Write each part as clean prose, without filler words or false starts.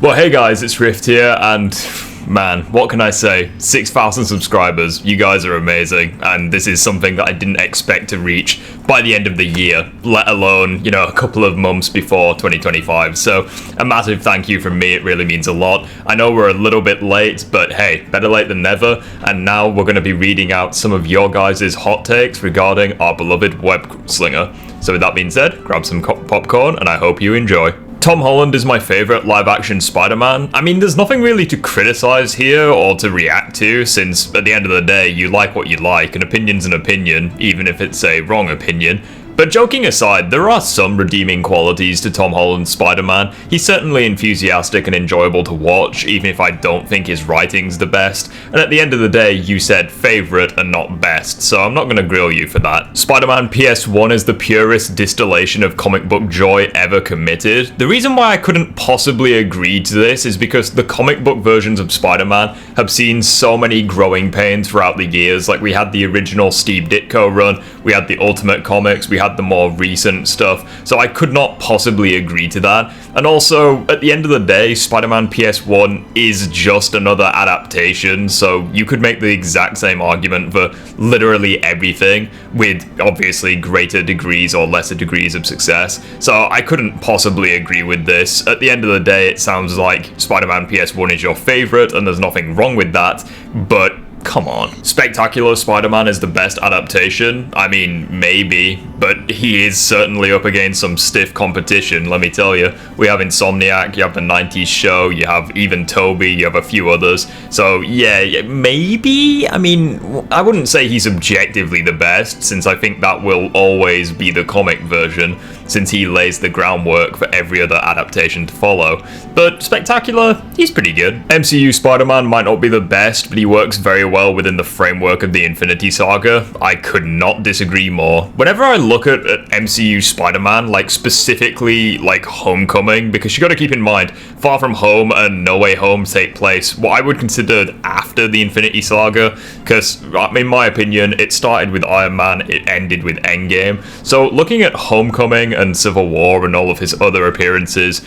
But hey guys, it's Rift here, and man, what can I say? 6,000 subscribers, you guys are amazing, and this is something that I didn't expect to reach by the end of the year, let alone, you know, a couple of months before 2025. So a massive thank you from me, it really means a lot. I know we're a little bit late, but hey, better late than never, and now we're going to be reading out some of your guys' hot takes regarding our beloved web slinger. So with that being said, grab some popcorn, and I hope you enjoy. Tom Holland is my favourite live-action Spider-Man. I mean, there's nothing really to criticise here or to react to, since at the end of the day, you like what you like, an opinion's an opinion, even if it's a wrong opinion. But joking aside, there are some redeeming qualities to Tom Holland's Spider-Man. He's certainly enthusiastic and enjoyable to watch, even if I don't think his writing's the best. And at the end of the day, you said favourite and not best, so I'm not going to grill you for that. Spider-Man PS1 is the purest distillation of comic book joy ever committed. The reason why I couldn't possibly agree to this is because the comic book versions of Spider-Man have seen so many growing pains throughout the years. Like, we had the original Steve Ditko run, we had the Ultimate Comics, we had the more recent stuff, so I could not possibly agree to that. And also, at the end of the day, Spider-Man PS1 is just another adaptation, so you could make the exact same argument for literally everything, with obviously greater degrees or lesser degrees of success. So I couldn't possibly agree with this. At the end of the day, it sounds like Spider-Man PS1 is your favourite, and there's nothing wrong with that, but come on. Spectacular Spider-Man is the best adaptation? I mean, maybe, but he is certainly up against some stiff competition, let me tell you. We have Insomniac, you have the 90s show, you have even Toby, you have a few others. So yeah, maybe? I mean, I wouldn't say he's objectively the best, since I think that will always be the comic version, since he lays the groundwork for every other adaptation to follow. But Spectacular, he's pretty good. MCU Spider-Man might not be the best, but he works very well within the framework of the Infinity Saga. I could not disagree more. Whenever I look at MCU Spider-Man, like specifically like Homecoming, because you gotta keep in mind, Far From Home and No Way Home take place what I would consider after the Infinity Saga, because in my opinion, it started with Iron Man, it ended with Endgame. So looking at Homecoming and Civil War and all of his other appearances,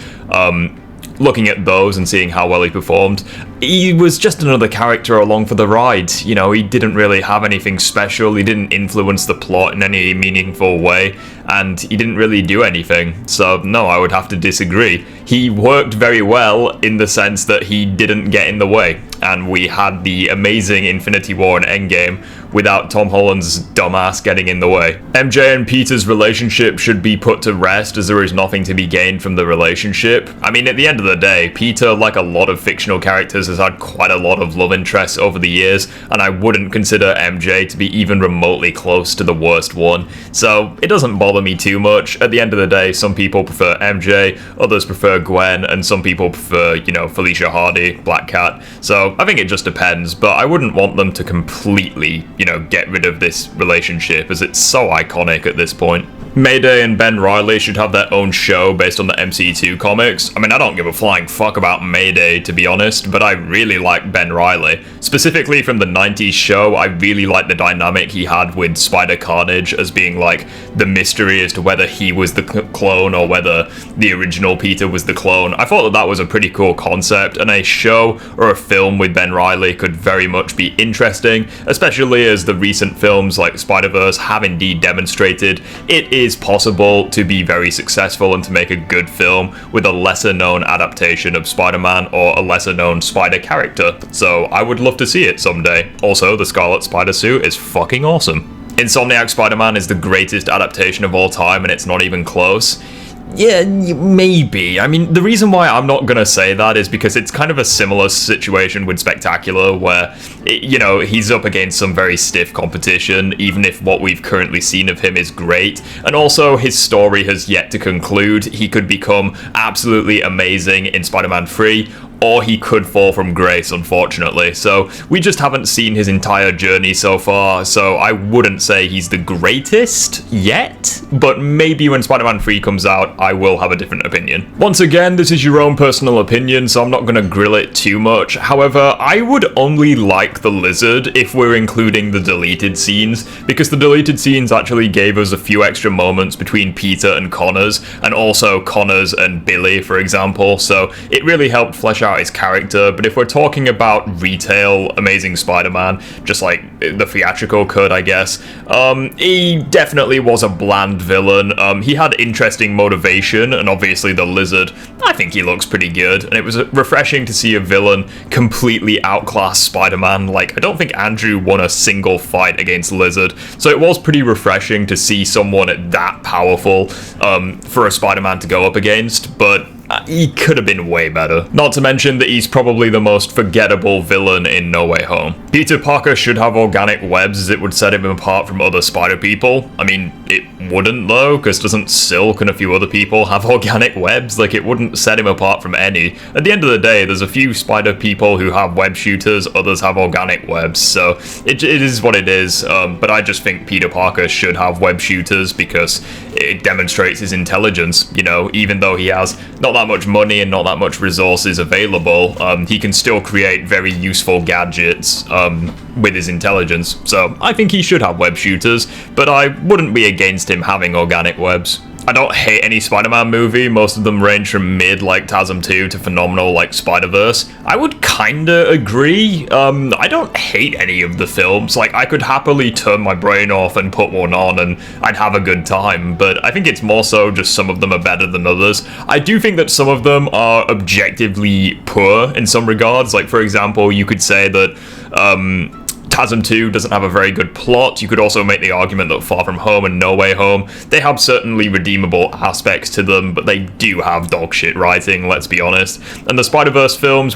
looking at those and seeing how well he performed, he was just another character along for the ride. You know, he didn't really have anything special, he didn't influence the plot in any meaningful way, and he didn't really do anything. So no, I would have to disagree. He worked very well in the sense that he didn't get in the way, and we had the amazing Infinity War and Endgame without Tom Holland's dumbass getting in the way. MJ and Peter's relationship should be put to rest, as there is nothing to be gained from the relationship. I mean, at the end of the day, Peter, like a lot of fictional characters, has had quite a lot of love interests over the years, and I wouldn't consider MJ to be even remotely close to the worst one. So it doesn't bother me too much. At the end of the day, some people prefer MJ, others prefer Gwen, and some people prefer, you know, Felicia Hardy, Black Cat. So I think it just depends, but I wouldn't want them to completely, you know, get rid of this relationship, as it's so iconic at this point. Mayday and Ben Reilly should have their own show based on the MC2 comics. I mean, I don't give a flying fuck about Mayday, to be honest, but I really like Ben Reilly. Specifically from the 90s show, I really like the dynamic he had with Spider-Carnage as being like the mystery as to whether he was the clone or whether the original Peter was the clone. I thought that that was a pretty cool concept, and a show or a film with Ben Reilly could very much be interesting, especially as the recent films like Spider-Verse have indeed demonstrated it is possible to be very successful and to make a good film with a lesser known adaptation of Spider-Man or a lesser known Spider character. So I would love to see it someday. Also, the Scarlet Spider suit is fucking awesome. Insomniac Spider-Man is the greatest adaptation of all time, and it's not even close. Yeah, maybe. I mean, the reason why I'm not gonna say that is because it's kind of a similar situation with Spectacular, where, you know, he's up against some very stiff competition, even if what we've currently seen of him is great. And also, his story has yet to conclude. He could become absolutely amazing in Spider-Man 3, or he could fall from grace, unfortunately. So we just haven't seen his entire journey so far, so I wouldn't say he's the greatest yet, but maybe when Spider-Man 3 comes out, I will have a different opinion. Once again, this is your own personal opinion, so I'm not going to grill it too much. However, I would only like the Lizard if we're including the deleted scenes, because the deleted scenes actually gave us a few extra moments between Peter and Connors, and also Connors and Billy, for example, so it really helped flesh out his character. But if we're talking about retail Amazing Spider-Man, just like the theatrical cut, I guess, he definitely was a bland villain. He had interesting motivation, and obviously the Lizard, I think he looks pretty good, and it was refreshing to see a villain completely outclass Spider-Man. Like, I don't think Andrew won a single fight against Lizard, so it was pretty refreshing to see someone that powerful for a Spider-Man to go up against, but he could have been way better. Not to mention that he's probably the most forgettable villain in No Way Home. Peter Parker should have organic webs, as it would set him apart from other spider people. I mean, it wouldn't though, because doesn't Silk and a few other people have organic webs? Like, it wouldn't set him apart from any. At the end of the day, there's a few spider people who have web shooters, others have organic webs, so it is what it is. But I just think Peter Parker should have web shooters because it demonstrates his intelligence. You know, even though he has not that much money and not that much resources available, he can still create very useful gadgets with his intelligence. So I think he should have web shooters, but I wouldn't be against him having organic webs. I don't hate any Spider-Man movie. Most of them range from mid, like TASM 2, to phenomenal, like Spider-Verse. I would kinda agree. I don't hate any of the films. Like, I could happily turn my brain off and put one on and I'd have a good time, but I think it's more so just some of them are better than others. I do think that some of them are objectively poor in some regards. Like, for example, you could say that TASM 2 doesn't have a very good plot. You could also make the argument that Far From Home and No Way Home, they have certainly redeemable aspects to them, but they do have dog shit writing, let's be honest. And the Spider-Verse films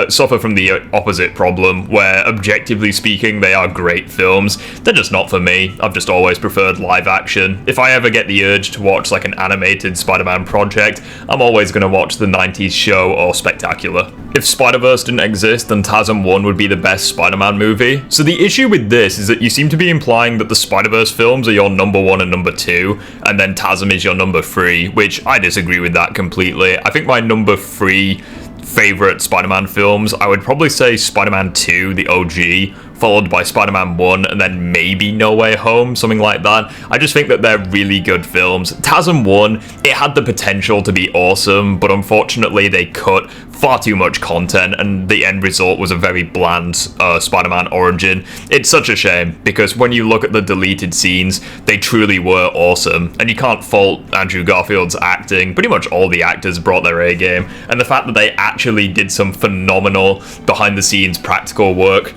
suffer from the opposite problem, where objectively speaking, they are great films. They're just not for me. I've just always preferred live action. If I ever get the urge to watch like an animated Spider-Man project, I'm always going to watch the 90s show or Spectacular. If Spider-Verse didn't exist, then TASM 1 would be the best Spider-Man movie. So the issue with this is that you seem to be implying that the Spider-Verse films are your number 1 and number 2, and then TASM is your number 3, which I disagree with that completely. I think my number 3 favorite Spider-Man films, I would probably say Spider-Man 2, the OG, followed by Spider-Man 1, and then maybe No Way Home, something like that. I just think that they're really good films. TASM 1, it had the potential to be awesome, but unfortunately they cut far too much content, and the end result was a very bland Spider-Man origin. It's such a shame, because when you look at the deleted scenes, they truly were awesome, and you can't fault Andrew Garfield's acting. Pretty much all the actors brought their A game, and the fact that they actually did some phenomenal behind-the-scenes practical work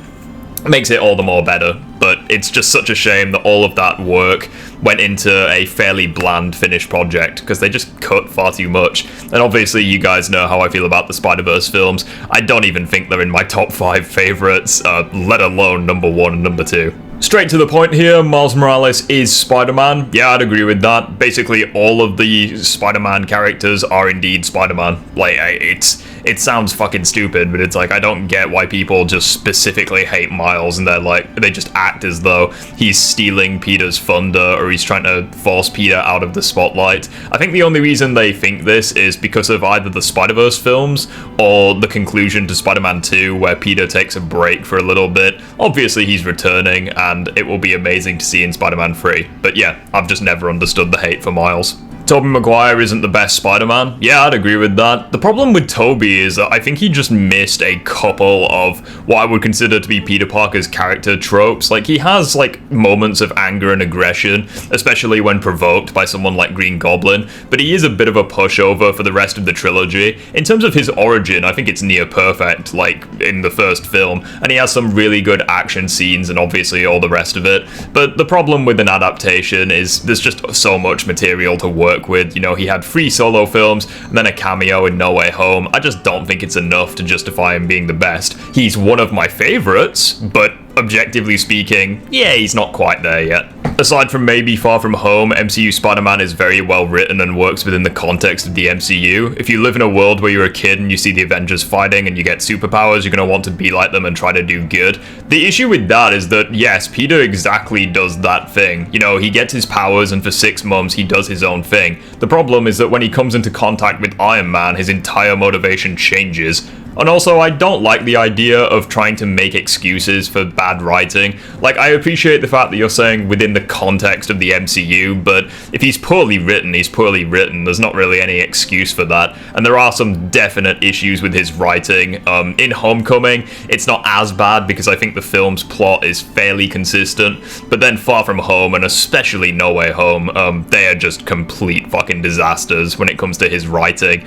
makes it all the more better. But it's just such a shame that all of that work went into a fairly bland finished project, because they just cut far too much. And obviously you guys know how I feel about the Spider-Verse films. I don't even think they're in my top 5 favorites, let alone number 1 and number 2. Straight to the point here, Miles Morales is Spider-Man. Yeah, I'd agree with that. Basically, all of the Spider-Man characters are indeed Spider-Man. Like, it sounds fucking stupid, but it's like, I don't get why people just specifically hate Miles, and they just act as though he's stealing Peter's thunder, or he's trying to force Peter out of the spotlight. I think the only reason they think this is because of either the Spider-Verse films, or the conclusion to Spider-Man 2, where Peter takes a break for a little bit. Obviously, he's returning, and it will be amazing to see in Spider-Man 3. But yeah, I've just never understood the hate for Miles. Tobey Maguire isn't the best Spider-Man. Yeah, I'd agree with that. The problem with Tobey is that I think he just missed a couple of what I would consider to be Peter Parker's character tropes. Like, he has, like, moments of anger and aggression, especially when provoked by someone like Green Goblin, but he is a bit of a pushover for the rest of the trilogy. In terms of his origin, I think it's near perfect, like, in the first film, and he has some really good action scenes and obviously all the rest of it. But the problem with an adaptation is there's just so much material to work with. You know, he had 3 solo films and then a cameo in No Way Home. I just don't think it's enough to justify him being the best. He's one of my favorites, but objectively speaking, yeah, he's not quite there yet. Aside from maybe Far From Home, MCU Spider-Man is very well written and works within the context of the MCU. If you live in a world where you're a kid and you see the Avengers fighting and you get superpowers, you're going to want to be like them and try to do good. The issue with that is that, yes, Peter exactly does that thing. You know, he gets his powers and for 6 months he does his own thing. The problem is that when he comes into contact with Iron Man, his entire motivation changes. And also, I don't like the idea of trying to make excuses for bad writing. Like, I appreciate the fact that you're saying within the context of the MCU, but if he's poorly written, he's poorly written. There's not really any excuse for that. And there are some definite issues with his writing. In Homecoming, it's not as bad because I think the film's plot is fairly consistent. But then Far From Home, and especially No Way Home, they are just complete fucking disasters when it comes to his writing.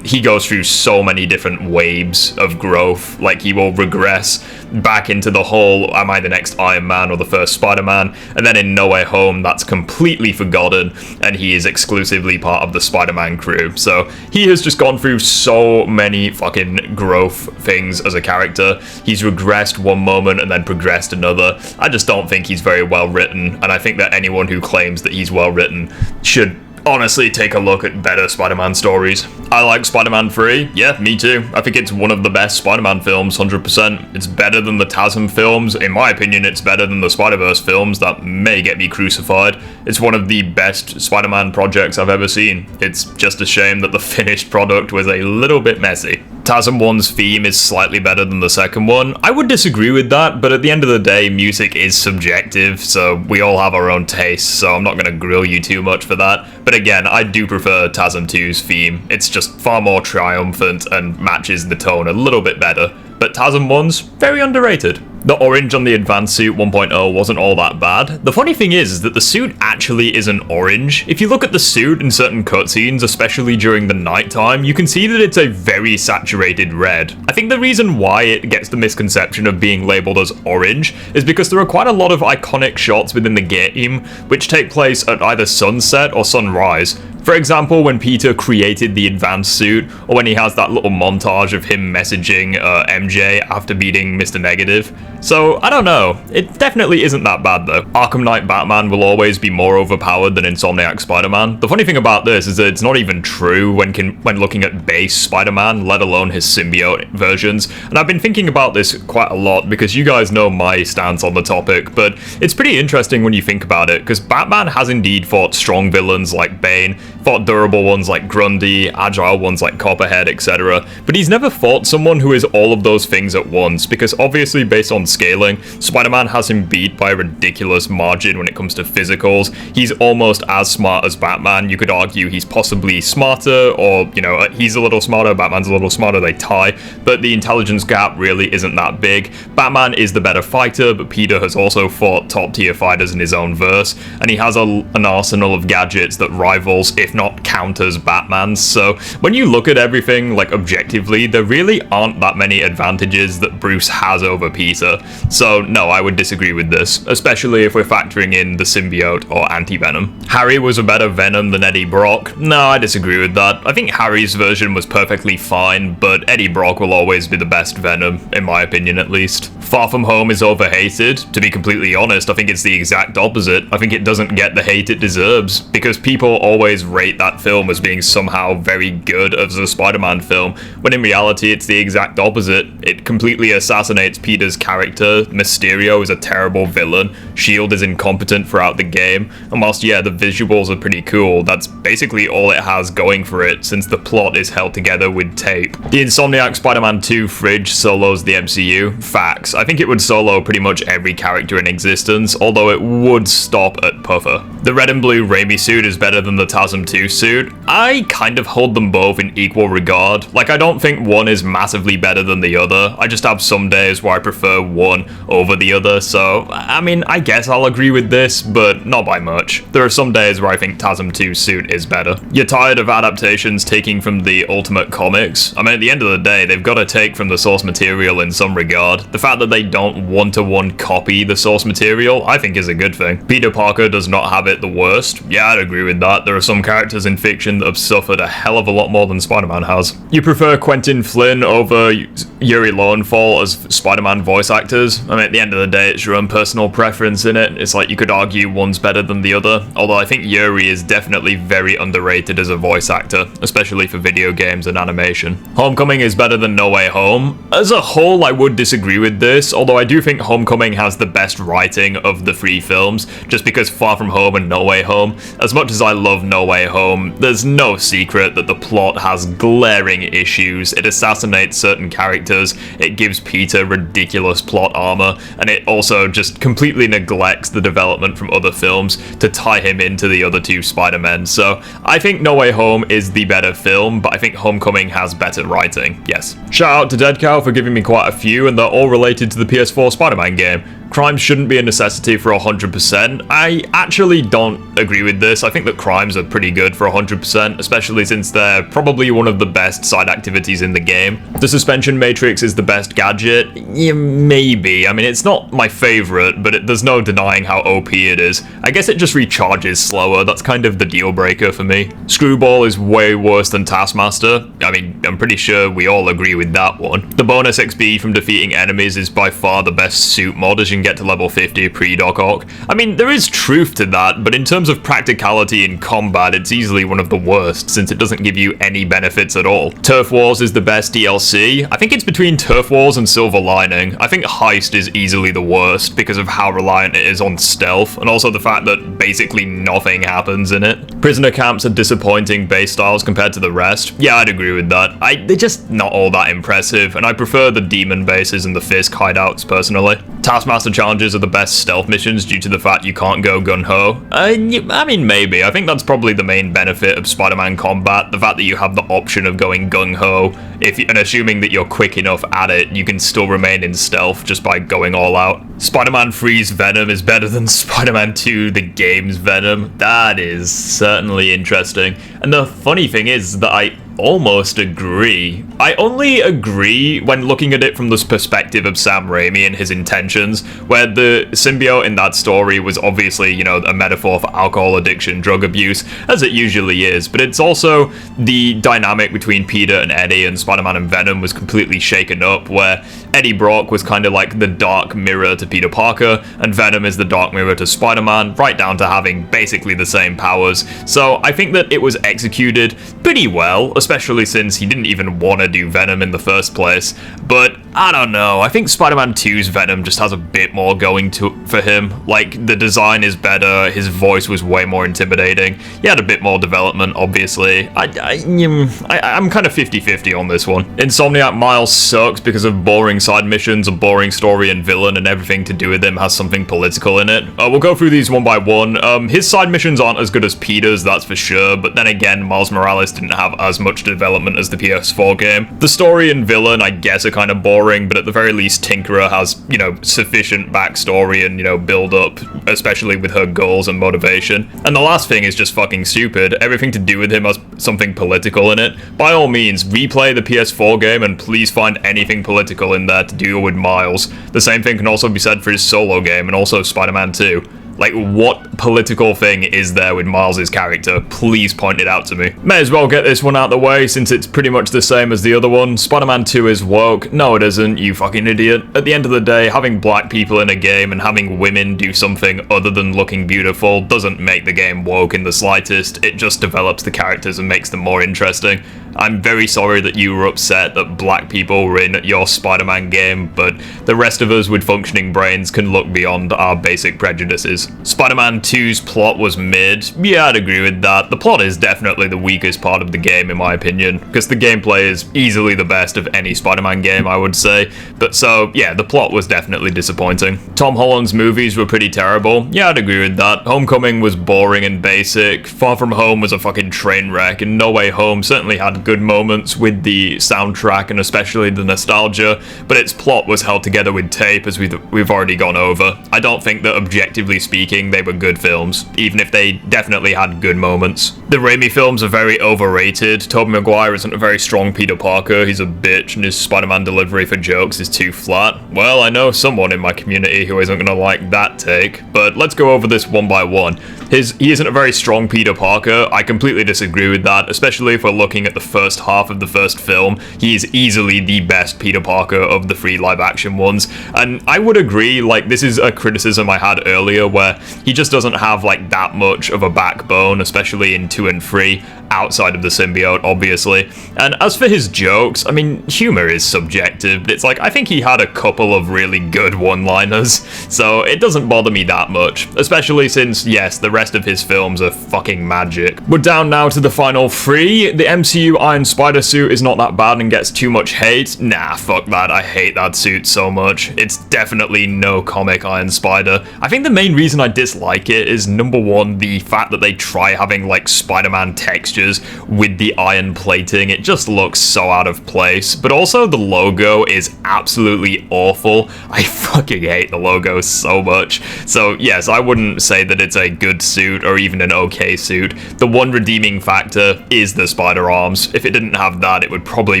He goes through so many different waves of growth. Like, he will regress back into the whole, am I the next Iron Man or the first Spider-Man? And then in No Way Home, that's completely forgotten, and he is exclusively part of the Spider-Man crew. So he has just gone through so many fucking growth things as a character. He's regressed one moment and then progressed another. I just don't think he's very well written, and I think that anyone who claims that he's well written should honestly take a look at better Spider-Man stories. I like Spider-Man 3. Yeah, me too. I think it's one of the best Spider-Man films, 100%. It's better than the TASM films. In my opinion, it's better than the Spider-Verse films. That may get me crucified. It's one of the best Spider-Man projects I've ever seen. It's just a shame that the finished product was a little bit messy. TASM 1's theme is slightly better than the second one. I would disagree with that, but at the end of the day, music is subjective, so we all have our own tastes, so I'm not going to grill you too much for that. But again, I do prefer TASM 2's theme. It's just far more triumphant and matches the tone a little bit better. But TASM 1's very underrated. The orange on the Advanced Suit 1.0 wasn't all that bad. The funny thing is that the suit actually isn't orange. If you look at the suit in certain cutscenes, especially during the nighttime, you can see that it's a very saturated red. I think the reason why it gets the misconception of being labeled as orange is because there are quite a lot of iconic shots within the game which take place at either sunset or sunrise. For example, when Peter created the Advanced Suit, or when he has that little montage of him messaging MJ after beating Mr. Negative. So, I don't know. It definitely isn't that bad though. Arkham Knight Batman will always be more overpowered than Insomniac Spider-Man. The funny thing about this is that it's not even true when looking at base Spider-Man, let alone his symbiote versions. And I've been thinking about this quite a lot because you guys know my stance on the topic, but it's pretty interesting when you think about it, because Batman has indeed fought strong villains like Bane, fought durable ones like Grundy, agile ones like Copperhead, etc. But he's never fought someone who is all of those things at once, because obviously based on scaling, Spider-Man has him beat by a ridiculous margin when it comes to physicals. He's almost as smart as Batman. You could argue he's possibly smarter, or, you know, he's a little smarter, Batman's a little smarter, they tie, but the intelligence gap really isn't that big. Batman is the better fighter, but Peter has also fought top-tier fighters in his own verse, and he has an arsenal of gadgets that rivals, if not counters, Batman's. So when you look at everything, like, objectively, there really aren't that many advantages that Bruce has over Peter. So no, I would disagree with this, especially if we're factoring in the symbiote or anti-venom. Harry was a better Venom than Eddie Brock. No, I disagree with that. I think Harry's version was perfectly fine, but Eddie Brock will always be the best Venom, in my opinion at least. Far From Home is overhated. To be completely honest, I think it's the exact opposite. I think it doesn't get the hate it deserves, because people always rate that film as being somehow very good as a Spider-Man film, when in reality it's the exact opposite. It completely assassinates Peter's character. Mysterio is a terrible villain. S.H.I.E.L.D. is incompetent throughout the game, and whilst yeah, the visuals are pretty cool, that's basically all it has going for it, since the plot is held together with tape. The Insomniac Spider-Man 2 fridge solos the MCU. Facts. I think it would solo pretty much every character in existence, although it would stop at Puffer. The red and blue Raimi suit is better than the TASM 2 suit. I kind of hold them both in equal regard. Like, I don't think one is massively better than the other. I just have some days where I prefer one over the other, so I mean, I guess I'll agree with this, but not by much. There are some days where I think TASM 2 suit is better. You're tired of adaptations taking from the Ultimate Comics? I mean, at the end of the day, they've got to take from the source material in some regard. The fact that they don't one-to-one copy the source material, I think is a good thing. Peter Parker does not have it the worst. Yeah, I'd agree with that. There are some characters in fiction that have suffered a hell of a lot more than Spider-Man has. You prefer Quentin Flynn over Yuri Lowenthal fault as Spider-Man voice actors. I mean, at the end of the day, it's your own personal preference in it. It's like you could argue one's better than the other, although I think Yuri is definitely very underrated as a voice actor, especially for video games and animation. Homecoming is better than No Way Home. As a whole, I would disagree with this, although I do think Homecoming has the best writing of the three films, just because Far From Home and No Way Home, as much as I love No Way Home, there's no secret that the plot has glaring issues. It assassinates certain characters, it gives Peter ridiculous plot armor, and it also just completely neglects the development from other films to tie him into the other two Spider-Men. So I think No Way Home is the better film, but I think Homecoming has better writing, yes. Shout out to Dead Cow for giving me quite a few, and they're all related to the PS4 Spider-Man game. Crimes shouldn't be a necessity for 100%. I actually don't agree with this. I think that crimes are pretty good for 100%, especially since they're probably one of the best side activities in the game. The suspension matrix is the best gadget? Yeah, maybe. I mean, it's not my favorite, but there's no denying how OP it is. I guess it just recharges slower. That's kind of the deal breaker for me. Screwball is way worse than Taskmaster. I mean, I'm pretty sure we all agree with that one. The bonus XP from defeating enemies is by far the best suit mod as you can get to level 50 pre-Doc Ock. I mean, there is truth to that, but in terms of practicality in combat, it's easily one of the worst, since it doesn't give you any benefits at all. Turf Wars is the best DLC. I think it's between Turf Wars and Silver Lining. I think Heist is easily the worst because of how reliant it is on stealth, and also the fact that basically nothing happens in it. Prisoner camps are disappointing base styles compared to the rest. Yeah, I'd agree with that. They're just not all that impressive, and I prefer the demon bases and the Fisk hideouts personally. Taskmaster challenges are the best stealth missions due to the fact you can't go gun-ho. I mean, maybe. I think that's probably the main benefit of Spider-Man combat, the fact that you have the option of going gung-ho, and assuming that you're quick enough at it, you can still remain in stealth just by going all out. Spider-Man 3's Venom is better than Spider-Man 2, the game's Venom. That is certainly interesting. And the funny thing is that I almost agree. I only agree when looking at it from the perspective of Sam Raimi and his intentions, where the symbiote in that story was obviously, you know, a metaphor for alcohol addiction, drug abuse, as it usually is, but it's also the dynamic between Peter and Eddie and Spider-Man and Venom was completely shaken up, where Eddie Brock was kind of like the dark mirror to Peter Parker, and Venom is the dark mirror to Spider-Man, right down to having basically the same powers. So I think that it was executed pretty well, especially since he didn't even want to do Venom in the first place. But I don't know, I think Spider-Man 2's Venom just has a bit more going for him. Like, the design is better, his voice was way more intimidating, he had a bit more development, obviously. I'm kind of 50-50 on this one. Insomniac Miles sucks because of boring side missions, a boring story and villain, and everything to do with him has something political in it. We'll go through these one by one. His side missions aren't as good as Peter's, that's for sure, but then again, Miles Morales didn't have as much development as the PS4 game. The story and villain, I guess, are kind of boring, but at the very least, Tinkerer has, you know, sufficient backstory and, you know, build up, especially with her goals and motivation. And the last thing is just fucking stupid. Everything to do with him has something political in it. By all means, replay the PS4 game and please find anything political in there to deal with Miles. The same thing can also be said for his solo game and also Spider-Man 2. Like, what political thing is there with Miles' character? Please point it out to me. May as well get this one out the way, since it's pretty much the same as the other one. Spider-Man 2 is woke. No, it isn't, you fucking idiot. At the end of the day, having black people in a game and having women do something other than looking beautiful doesn't make the game woke in the slightest. It just develops the characters and makes them more interesting. I'm very sorry that you were upset that black people were in your Spider-Man game, but the rest of us with functioning brains can look beyond our basic prejudices. Spider-Man 2's plot was mid. Yeah, I'd agree with that. The plot is definitely the weakest part of the game in my opinion, because the gameplay is easily the best of any Spider-Man game, I would say. But so, yeah, the plot was definitely disappointing. Tom Holland's movies were pretty terrible. Yeah, I'd agree with that. Homecoming was boring and basic. Far From Home was a fucking train wreck, and No Way Home certainly had good moments with the soundtrack and especially the nostalgia, but its plot was held together with tape, as we've already gone over. I don't think that objectively speaking they were good films, even if they definitely had good moments. The Raimi films are very overrated. Tobey Maguire isn't a very strong Peter Parker, he's a bitch, and his Spider-Man delivery for jokes is too flat. Well, I know someone in my community who isn't gonna like that take, but let's go over this one by one. He isn't a very strong Peter Parker. I completely disagree with that, especially if we're looking at the first half of the first film, he is easily the best Peter Parker of the 3 live-action ones. And I would agree, like, this is a criticism I had earlier, where he just doesn't have, like, that much of a backbone, especially in 2 and 3, outside of the symbiote, obviously. And as for his jokes, I mean, humor is subjective, but it's like, I think he had a couple of really good one-liners, so it doesn't bother me that much, especially since, yes, the rest of his films are fucking magic. We're down now to the final 3. The MCU Iron Spider suit is not that bad and gets too much hate. Nah, fuck that, I hate that suit so much. It's definitely no comic Iron Spider. I think the main reason I dislike it is, number one, the fact that they try having, like, Spider-Man texture with the iron plating. It just looks so out of place, but also the logo is absolutely awful. I fucking hate the logo so much. So yes, I wouldn't say that it's a good suit or even an okay suit. The one redeeming factor is the spider arms. If it didn't have that, it would probably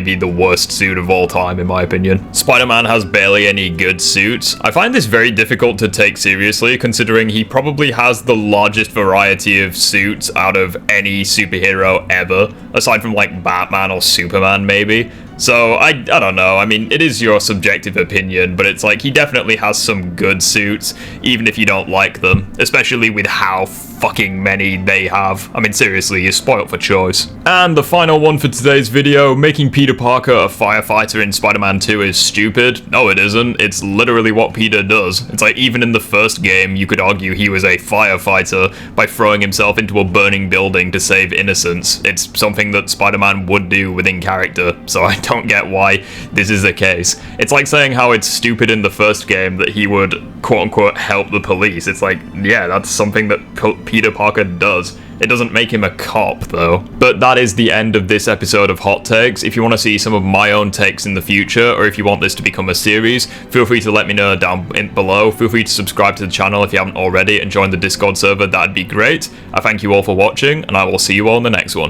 be the worst suit of all time in my opinion. Spider-Man has barely any good suits. I find this very difficult to take seriously, considering he probably has the largest variety of suits out of any superhero ever, aside from like Batman or Superman maybe. So I don't know, I mean, it is your subjective opinion, but it's like he definitely has some good suits, even if you don't like them, especially with how fucking many they have. I mean, seriously, you're spoilt for choice. And the final one for today's video, making Peter Parker a firefighter in Spider-Man 2 is stupid. No, it isn't. It's literally what Peter does. It's like, even in the first game, you could argue he was a firefighter by throwing himself into a burning building to save innocents. It's something that Spider-Man would do within character, so I don't get why this is the case. It's like saying how it's stupid in the first game that he would quote-unquote help the police. It's like, yeah, that's something that Peter Parker does. It doesn't make him a cop, though. But that is the end of this episode of Hot Takes. If you want to see some of my own takes in the future, or if you want this to become a series, feel free to let me know down below. Feel free to subscribe to the channel if you haven't already, and join the Discord server, that'd be great. I thank you all for watching, and I will see you all in the next one.